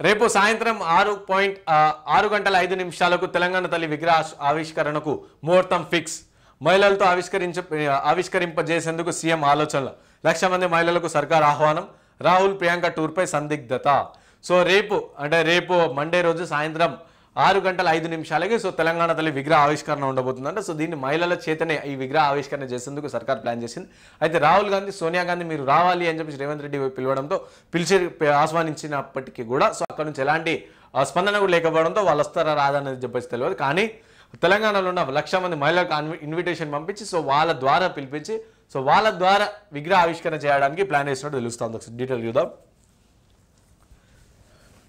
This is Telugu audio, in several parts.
రేపు సాయంత్రం 6:05 తెలంగాణ తల్లి విగ్రహ ఆవిష్కరణకు ముహూర్తం ఫిక్స్. మహిళలతో ఆవిష్కరింపజేసేందుకు సీఎం ఆలోచనలు. 1,00,000 మంది మహిళలకు సర్కార్ ఆహ్వానం. రాహుల్ ప్రియాంక టూర్పై సందిగ్ధత. సో రేపు మండే రోజు సాయంత్రం 6:05 సో తెలంగాణ తల్లి విగ్రహ ఆవిష్కరణ ఉండబోతుందంట. సో దీన్ని మహిళల చేతనే ఈ విగ్రహ ఆవిష్కరణ చేసేందుకు సర్కార్ ప్లాన్ చేసింది. అయితే రాహుల్ గాంధీ, సోనియా గాంధీ మీరు రావాలి అని చెప్పి రేవంత్ రెడ్డి పిలవడంతో ఆహ్వానించినప్పటికీ కూడా సో అక్కడ నుంచి ఎలాంటి స్పందన కూడా లేకపోవడంతో వాళ్ళు వస్తారా రాదనేది చెప్పేసి తెలియదు. కానీ తెలంగాణలో ఉన్న 1,00,000 మంది మహిళలకు ఇన్విటేషన్ పంపించి సో వాళ్ళ ద్వారా పిలిపించి సో వాళ్ళ ద్వారా విగ్రహ ఆవిష్కరణ చేయడానికి ప్లాన్ చేసినట్టు తెలుస్తుంది. ఒకసారి డీటెయిల్ చూద్దాం.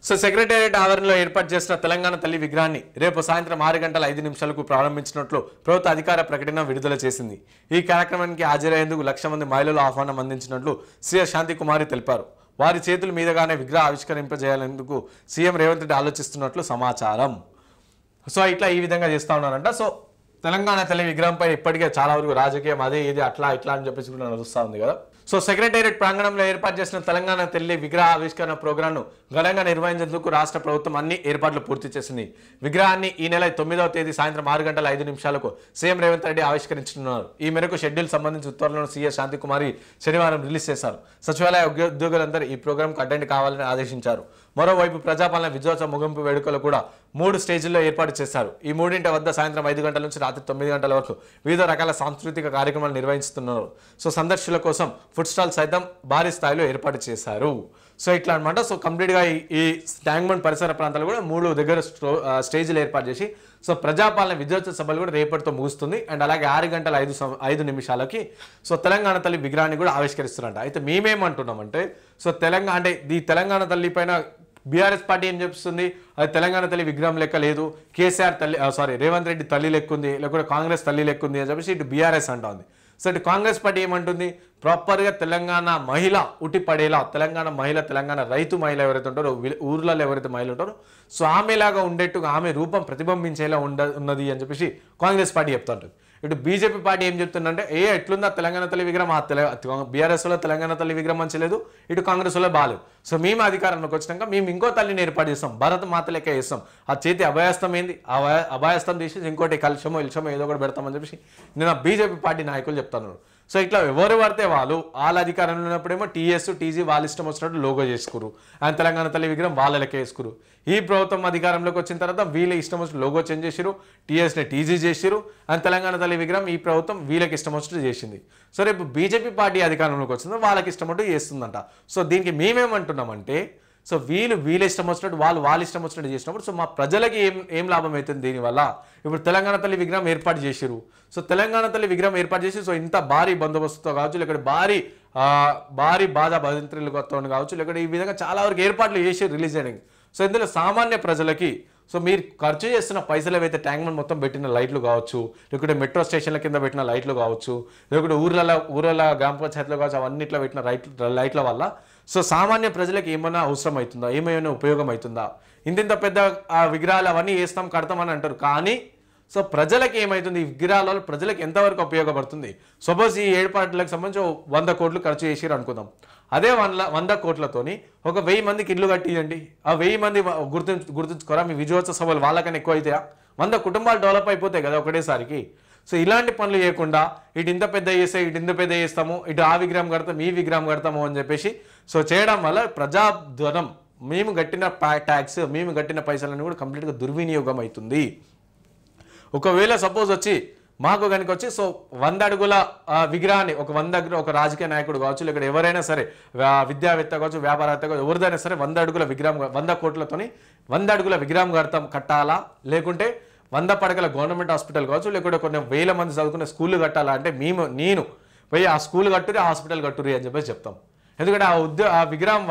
సో సెక్రటేరియట్ ఆవరణలో ఏర్పాటు చేసిన తెలంగాణ తల్లి విగ్రహాన్ని రేపు సాయంత్రం 6:05 ప్రారంభించినట్లు ప్రభుత్వ అధికార ప్రకటన విడుదల చేసింది. ఈ కార్యక్రమానికి హాజరయ్యేందుకు 1,00,000 మంది మహిళలు ఆహ్వానం అందించినట్లు సీఎస్ శాంతికుమారి తెలిపారు. వారి చేతుల మీదుగానే విగ్రహ ఆవిష్కరింపజేయాలందుకు సీఎం రేవంత్ రెడ్డి ఆలోచిస్తున్నట్లు సమాచారం. సో ఇట్లా ఈ విధంగా చేస్తూ ఉన్నారంట. సో తెలంగాణ తల్లి విగ్రహంపై ఇప్పటికే చాలా వరకు రాజకీయం అదే ఇది అట్లా ఇట్లా అని చెప్పేసి కూడా నడుస్తూ ఉంది కదా. సో సెక్రటేరియట్ ప్రాంగణంలో ఏర్పాటు చేసిన తెలంగాణ తల్లి విగ్రహ ఆవిష్కరణ ప్రోగ్రాంను ఘనంగా నిర్వహించేందుకు రాష్ట్ర ప్రభుత్వం అన్ని ఏర్పాట్లు పూర్తి చేసింది. విగ్రహాన్ని ఈ నెల 9వ తేదీ సాయంత్రం 6:05 సీఎం రేవంత్ రెడ్డి ఆవిష్కరించనున్నారు. ఈ మేరకు షెడ్యూల్ సంబంధించి ఉత్తర్వులను సీఎస్ శాంతికుమారి శనివారం రిలీజ్ చేశారు. సచివాలయ ఉద్యోగులందరూ ఈ ప్రోగ్రాంకు అటెండ్ కావాలని ఆదేశించారు. మరోవైపు ప్రజాపాలన విజయోత్సవ ముగింపు వేడుకలు కూడా 3 స్టేజ్ల్లో ఏర్పాటు చేశారు. ఈ 3 వద్ద సాయంత్రం 5 గంటల నుంచి రాత్రి 9 గంటల వరకు వివిధ రకాల సాంస్కృతిక కార్యక్రమాలు నిర్వహిస్తున్నారు. సో సందర్శకుల కోసం ఫుడ్ స్టాల్ సైతం భారీ స్థాయిలో ఏర్పాటు చేశారు. సో ఇట్లా అనమాట. సో కంప్లీట్గా ఈ ట్యాంక్ బండ్ పరిసర ప్రాంతాలు కూడా 3 దగ్గర స్టేజ్లు ఏర్పాటు చేసి సో ప్రజాపాలన విజయోత్సవ సభలు కూడా రేపటితో ముగుస్తుంది. అండ్ అలాగే 6:05 సో తెలంగాణ తల్లి విగ్రహాన్ని కూడా ఆవిష్కరిస్తున్నారంట. అయితే మేమేమంటున్నామంటే సో తెలంగాణ తల్లి పైన బీఆర్ఎస్ పార్టీ ఏం చెప్తుంది, అది తెలంగాణ తల్లి విగ్రహం లెక్క లేదు, కేసీఆర్ రేవంత్ రెడ్డి తల్లి లెక్కుంది, లేకపోతే కాంగ్రెస్ తల్లి లెక్కుంది అని చెప్పేసి ఇటు బీఆర్ఎస్ అంటోంది. సో ఇటు కాంగ్రెస్ పార్టీ ఏమంటుంది, ప్రాపర్గా తెలంగాణ మహిళ ఉట్టిపడేలా తెలంగాణ రైతు మహిళ ఎవరైతే ఉంటారో ఊర్లలో ఎవరైతే మహిళలు ఉంటారో సో ఆమెలాగా ఉండేట్టుగా ఆమె రూపం ప్రతిబింబించేలా ఉన్నది అని చెప్పేసి కాంగ్రెస్ పార్టీ చెప్తుంటుంది. ఇటు బీజేపీ పార్టీ ఏం చెప్తుందంటే ఎట్లుందా తెలంగాణ తల్లి విగ్రహం, బీఆర్ఎస్లో తెలంగాణ తల్లి విగ్రహం మంచిలేదు, ఇటు కాంగ్రెస్లో బాగాలేదు. సో మేము అధికారంలోకి వచ్చినాక మేము ఇంకో తల్లిని ఏర్పాటు చేస్తాం, భారత మాత లెక్క చేస్తాం. ఆ చేతి అభయాస్తం ఏంది, అభయాస్తం తీసి ఇంకోటి కలుషమో ఇల్షమో ఏదో ఒకటి పెడతామని చెప్పేసి నేను బీజేపీ పార్టీ నాయకులు చెప్తున్నారు. సో ఇట్లా ఎవరు పడితే వాళ్ళ అధికారంలో ఉన్నప్పుడేమో టీఎస్ టీజీ వాళ్ళ ఇష్టం వచ్చినట్టు లోగో చేసుకురు, ఆయన తెలంగాణ తల్లి విగ్రహం వాళ్ళ లెక్క వేసుకురు. ఈ ప్రభుత్వం అధికారంలోకి వచ్చిన తర్వాత వీళ్ళ ఇష్టం వచ్చిన లోగో చేంజ్ చేసిరు, టీఎస్ని టీజీ చేసిరు, ఆయన తెలంగాణ తల్లి విగ్రహం ఈ ప్రభుత్వం వీళ్ళకి ఇష్టం వచ్చినట్టు చేసింది. సో రేపు బీజేపీ పార్టీ అధికారంలోకి వచ్చిందో వాళ్ళకి ఇష్టం వచ్చినట్టు చేస్తుందంట. సో దీనికి మేమేమంటున్నామంటే సో వీళ్ళ ఇష్టం వచ్చినట్టు వాళ్ళ ఇష్టం వచ్చినట్టు చేసినప్పుడు సో మా ప్రజలకి ఏం లాభం అవుతుంది దీనివల్ల. ఇప్పుడు తెలంగాణ తల్లి విగ్రహం ఏర్పాటు చేసిరు, సో తెలంగాణ తల్లి విగ్రహం ఏర్పాటు చేసి సో ఇంత భారీ బందోబస్తుతో కావచ్చు, లేకపోతే భారీ బాధా భద్రతలతో కావచ్చు, లేకపోతే ఈ విధంగా చాలా వరకు ఏర్పాట్లు చేసి రిలీజ్ చేయడానికి. సో ఇందులో సామాన్య ప్రజలకి సో మీరు ఖర్చు చేస్తున్న పైసలు ఏవైతే ట్యాంక్ బండ్ మొత్తం పెట్టిన లైట్లు కావచ్చు, లేకపోతే మెట్రో స్టేషన్ల కింద పెట్టిన లైట్లు కావచ్చు, లేకపోతే ఊర్లలో గ్రామ పంచాయతీలో కావచ్చు అవన్నిట్లో పెట్టిన లైట్ల వల్ల సో సామాన్య ప్రజలకు ఏమైనా అవసరం అవుతుందా, ఏమైనా ఉపయోగం అవుతుందా? ఇంత పెద్ద విగ్రహాలు అవన్నీ వేస్తాం కడతామని అంటారు. కానీ సో ప్రజలకు ఏమవుతుంది, ఈ విగ్రహాల వల్ల ప్రజలకు ఎంతవరకు ఉపయోగపడుతుంది? సపోజ్ ఈ ఏర్పాట్లకు సంబంధించి 100 కోట్లు ఖర్చు చేసిరు అనుకుందాం. అదే 100 కోట్లతోని ఒక 1000 మందికి ఇల్లు కట్టియండి. ఆ 1000 మంది గుర్తుంచుకోరా, మీ విజయోత్సవ సభలు వాళ్ళకన్నా ఎక్కువ అవుతాయా? 100 కుటుంబాలు డెవలప్ అయిపోతాయి కదా ఒకటేసారికి. సో ఇలాంటి పనులు చేయకుండా ఇటు ఇంత పెద్ద చేస్తాము, ఇటు ఆ విగ్రహం కడతాం ఈ విగ్రహం కడతాము అని చెప్పేసి సో చేయడం వల్ల ప్రజాధనం మేము కట్టిన ట్యాక్స్ మేము కట్టిన పైసలన్నీ కూడా కంప్లీట్గా దుర్వినియోగం అవుతుంది. ఒకవేళ సపోజ్ మాకు కనుక సో 100 అడుగుల విగ్రహాన్ని ఒక 100 ఒక రాజకీయ నాయకుడు కావచ్చు, లేకపోతే ఎవరైనా సరే విద్యావేత్త కావచ్చు, వ్యాపారవేత్త కావచ్చు, ఎవరిదైనా సరే 100 అడుగుల విగ్రహం 100 కోట్లతోని 100 అడుగుల విగ్రహం కట్టాలా, లేకుంటే 100 పడకల గవర్నమెంట్ హాస్పిటల్ కావచ్చు, లేకుంటే కొన్ని 1000 మంది చదువుకునే స్కూళ్ళు కట్టాలా అంటే నేను పోయి ఆ స్కూల్ కట్టురి ఆ హాస్పిటల్ కట్టురి అని చెప్పేసి చెప్తాం. ఎందుకంటే ఆ విగ్రహం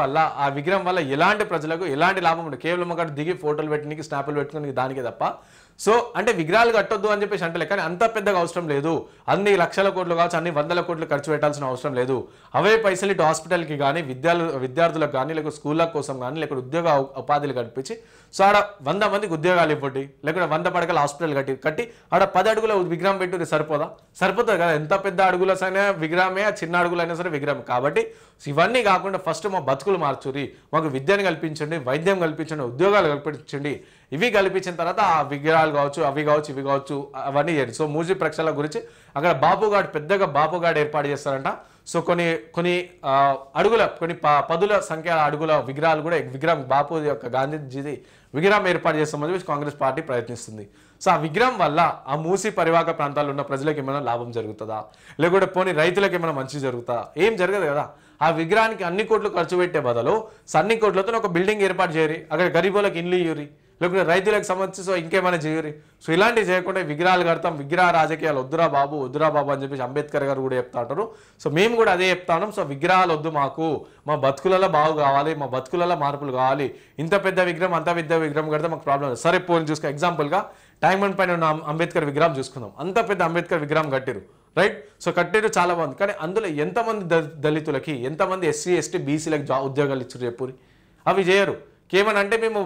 వల్ల ఎలాంటి ప్రజలకు ఎలాంటి లాభం ఉండదు. కేవలం అక్కడ దిగి ఫోటోలు పెట్టడానికి స్నాపులు పెట్టుకుని దానికే తప్ప సో అంటే విగ్రహాలు కట్టొద్దు అని చెప్పేసి అంటలే, కానీ అంత పెద్దగా అవసరం లేదు. అన్ని లక్షల కోట్లు కావచ్చు, అన్ని వందల కోట్లు ఖర్చు పెట్టాల్సిన అవసరం లేదు. అవే పైసలు ఇటు హాస్పిటల్కి కానీ విద్యార్థులకు కానీ, లేకపోతే స్కూళ్ళ కోసం కానీ, లేకపోతే ఉద్యోగ ఉపాధులు కల్పించి సో ఆడ 100 మందికి ఉద్యోగాలు ఇవ్వండి, లేకపోతే 100 పడకల హాస్పిటల్ కట్టి ఆడ 10 అడుగుల విగ్రహం పెట్టి సరిపోతుంది కదా. ఎంత పెద్ద అడుగుల సైనా విగ్రహమే, చిన్న అడుగులైనా సరే విగ్రహం. కాబట్టి ఇవన్నీ కాకుండా ఫస్ట్ మా బతుకులు మార్చురి, మాకు విద్యను కల్పించండి, వైద్యం కల్పించండి, ఉద్యోగాలు కల్పించండి. ఇవి కల్పించిన తర్వాత ఆ విగ్రహాలు కావచ్చు, అవి కావచ్చు, ఇవి కావచ్చు, అవన్నీ చేయండి. సో మ్యూజిక్ ప్రక్షాళన గురించి అక్కడ బాపుగాడు పెద్దగా బాపుగాడు ఏర్పాటు చేస్తారంట. సో కొన్ని అడుగుల కొన్ని పదుల సంఖ్య అడుగుల విగ్రహాలు కూడా విగ్రహం బాపు యొక్క గాంధీజీది విగ్రహం ఏర్పాటు చేస్తామని చెప్పి కాంగ్రెస్ పార్టీ ప్రయత్నిస్తుంది. సో ఆ విగ్రహం వల్ల ఆ మూసి పరివాహక ప్రాంతాల్లో ఉన్న ప్రజలకు ఏమైనా లాభం జరుగుతుందా, లేకుంటే పోనీ రైతులకు ఏమైనా మంచి జరుగుతుందా? ఏం జరగదు కదా. ఆ విగ్రహానికి అన్ని కోట్లు ఖర్చు పెట్టే బదులు సన్ని కోట్లతో ఒక బిల్డింగ్ ఏర్పాటు చేయరి, అక్కడ గరీబులకు ఇండ్లు ఇయ్యూరి, లేకపోతే రైతులకు సంబంధించి సో ఇంకేమైనా చేయరు. సో ఇలాంటివి చేయకుండా విగ్రహాలు కడతాం, విగ్రహ రాజకీయాలు వద్దురా బాబు అని చెప్పేసి అంబేద్కర్ గారు కూడా చెప్తా ఉంటారు. సో మేము కూడా అదే చెప్తాను. సో విగ్రహాలు వద్దు, మాకు మా బతుకులలో బాగు కావాలి, మా బతుకులలో మార్పులు కావాలి. ఇంత పెద్ద విగ్రహం, అంత పెద్ద విగ్రహం కడితే మాకు ప్రాబ్లం లేదు. సరే పోనీ చూసుకో, ఎగ్జాంపుల్గా ట్యాంక్ పైన ఉన్న అంబేద్కర్ విగ్రహం చూసుకుందాం. అంత పెద్ద అంబేద్కర్ విగ్రహం కట్టిరు, రైట్. సో కట్టిరు చాలా బాగుంది, కానీ అందులో ఎంతమంది దళితులకి, ఎంతమంది ఎస్సీ ఎస్టీ బీసీలకు ఉద్యోగాలు ఇచ్చారు చెప్పురి? అవి చేయరు. కేమనంటే మేము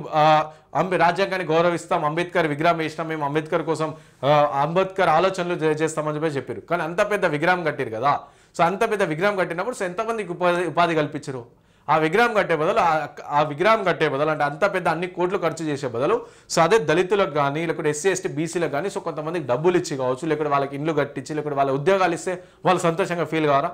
రాజ్యాంగాన్ని గౌరవిస్తాం, అంబేద్కర్ విగ్రహం వేసినాం, మేము అంబేద్కర్ కోసం అంబేద్కర్ ఆలోచనలు చేస్తామని చెప్పి చెప్పారు. కానీ అంత పెద్ద విగ్రహం కట్టారు కదా. సో అంత పెద్ద విగ్రహం కట్టినప్పుడు సో ఎంతమందికి ఉపాధి కల్పించరు? ఆ విగ్రహం కట్టే బదులు అంటే అంత పెద్ద అన్ని కోట్లు ఖర్చు చేసే బదులు సో అదే దళితులకు కానీ, లేకపోతే ఎస్సీ ఎస్టీ బీసీలకు కానీ సో కొంతమందికి డబ్బులు ఇచ్చి కావచ్చు, లేకపోతే వాళ్ళకి ఇండ్లు కట్టించి, లేకపోతే వాళ్ళ ఉద్యోగాలు ఇస్తే వాళ్ళు సంతోషంగా ఫీల్ కావరా?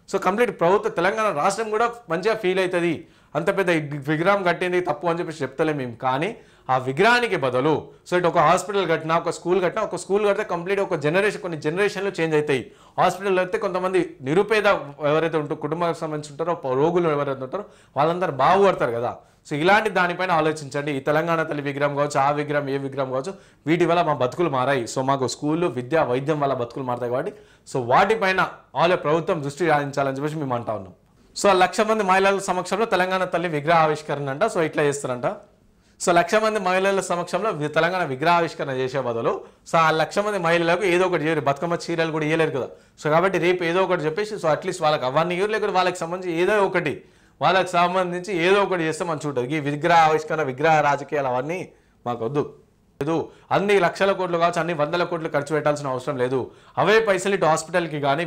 సో కంప్లీట్ తెలంగాణ రాష్ట్రం కూడా మంచిగా ఫీల్ అవుతుంది. అంత పెద్ద విగ్రహం కట్టింది తప్పు అని చెప్పి చెప్తలే మేము, కానీ ఆ విగ్రహానికి బదులు సో ఇటు ఒక హాస్పిటల్ కట్టినా, ఒక స్కూల్ కడితే కంప్లీట్ ఒక కొన్ని జనరేషన్లు చేంజ్ అవుతాయి. హాస్పిటల్ అయితే కొంతమంది నిరుపేద ఎవరైతే ఉంటారో, కుటుంబానికి సంబంధించి ఉంటారో, రోగులు ఎవరైతే ఉంటారో వాళ్ళందరూ బాగుపడతారు కదా. సో ఇలాంటి దానిపైన ఆలోచించండి. ఈ తెలంగాణ తల్లి విగ్రహం కావచ్చు, ఆ విగ్రహం ఏ విగ్రహం కావచ్చు, వీటి వల్ల మా బతుకులు మారాయి. సో మాకు స్కూళ్ళు, విద్య, వైద్యం వల్ల బతుకులు మారుతాయి. కాబట్టి సో వాటిపైన ప్రభుత్వం దృష్టి సాధించాలని చెప్పేసి మేము అంటా ఉన్నాం. సో 1,00,000 మంది మహిళల సమక్షంలో తెలంగాణ తల్లి విగ్రహ ఆవిష్కరణ అంట. సో ఇట్లా చేస్తారంట. సో 1,00,000 మంది మహిళల సమక్షంలో తెలంగాణ విగ్రహ ఆవిష్కరణ చేసే బదులు సో ఆ 1,00,000 మంది మహిళలకు ఏదో ఒకటి చేయరు. బతుకమ్మ చీరలు కూడా ఇవ్వలేరు కదా. సో కాబట్టి రేపు ఏదో ఒకటి చెప్పేసి సో అట్లీస్ట్ వాళ్ళకి అవన్నీ ఇవ్వరు, లేకపోతే వాళ్ళకి సంబంధించి ఏదో ఒకటి చేస్తే మంచిగా ఉంటుంది. ఈ విగ్రహ ఆవిష్కరణ, విగ్రహ రాజకీయాలు అవన్నీ మాకు వద్దు. అన్ని లక్షల కోట్లు కావచ్చు, అన్ని వందల కోట్లు ఖర్చు పెట్టాల్సిన అవసరం లేదు. అవే పైసలు ఇటు హాస్పిటల్కి కానీ,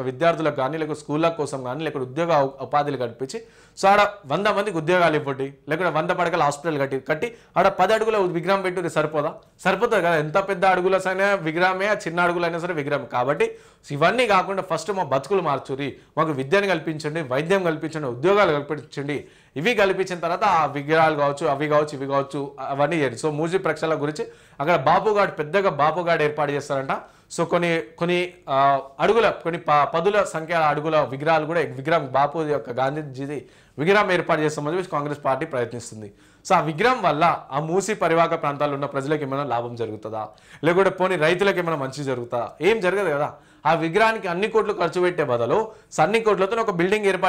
విద్యార్థులకు కానీ, లేకపోతే స్కూళ్ళ కోసం కానీ, లేకపోతే ఉద్యోగ ఉపాధులు కల్పించి సో ఆడ 100 మందికి ఉద్యోగాలు ఇవ్వండి, లేకపోతే 100 పడకల హాస్పిటల్ కట్టి ఆడ 10 అడుగుల విగ్రహం పెట్టి సరిపోతుంది కదా. ఎంత పెద్ద అడుగుల సైనా విగ్రహమే, చిన్న అడుగులైనా సరే విగ్రహం. కాబట్టి ఇవన్నీ కాకుండా ఫస్ట్ మా బతుకులు మార్చురి, మాకు విద్యను కల్పించండి, వైద్యం కల్పించండి, ఉద్యోగాలు కల్పించండి. ఇవి కల్పించిన తర్వాత ఆ విగ్రహాలు కావచ్చు, అవి కావచ్చు, ఇవి కావచ్చు, అవన్నీ చేయండి. సో మ్యూజిక్ ప్రక్షాళన గురించి అక్కడ పెద్దగా బాపుగాడు ఏర్పాటు చేస్తారంట. సో కొన్ని అడుగుల కొన్ని పదుల సంఖ్య అడుగుల విగ్రహాలు కూడా విగ్రహం బాపు యొక్క గాంధీజీది విగ్రహం ఏర్పాటు చేస్తామని చెప్పి కాంగ్రెస్ పార్టీ ప్రయత్నిస్తుంది. సో ఆ విగ్రహం వల్ల ఆ మూసి పరివాహక ప్రాంతాల్లో ఉన్న ప్రజలకు ఏమైనా లాభం జరుగుతుందా, లేకుంటే పోనీ రైతులకు ఏమైనా మంచి జరుగుతుందా? ఏం జరగదు కదా. ఆ విగ్రహానికి అన్ని కోట్లు ఖర్చు పెట్టే బదులు సన్ని కోట్లతో ఒక బిల్డింగ్ ఏర్పాటు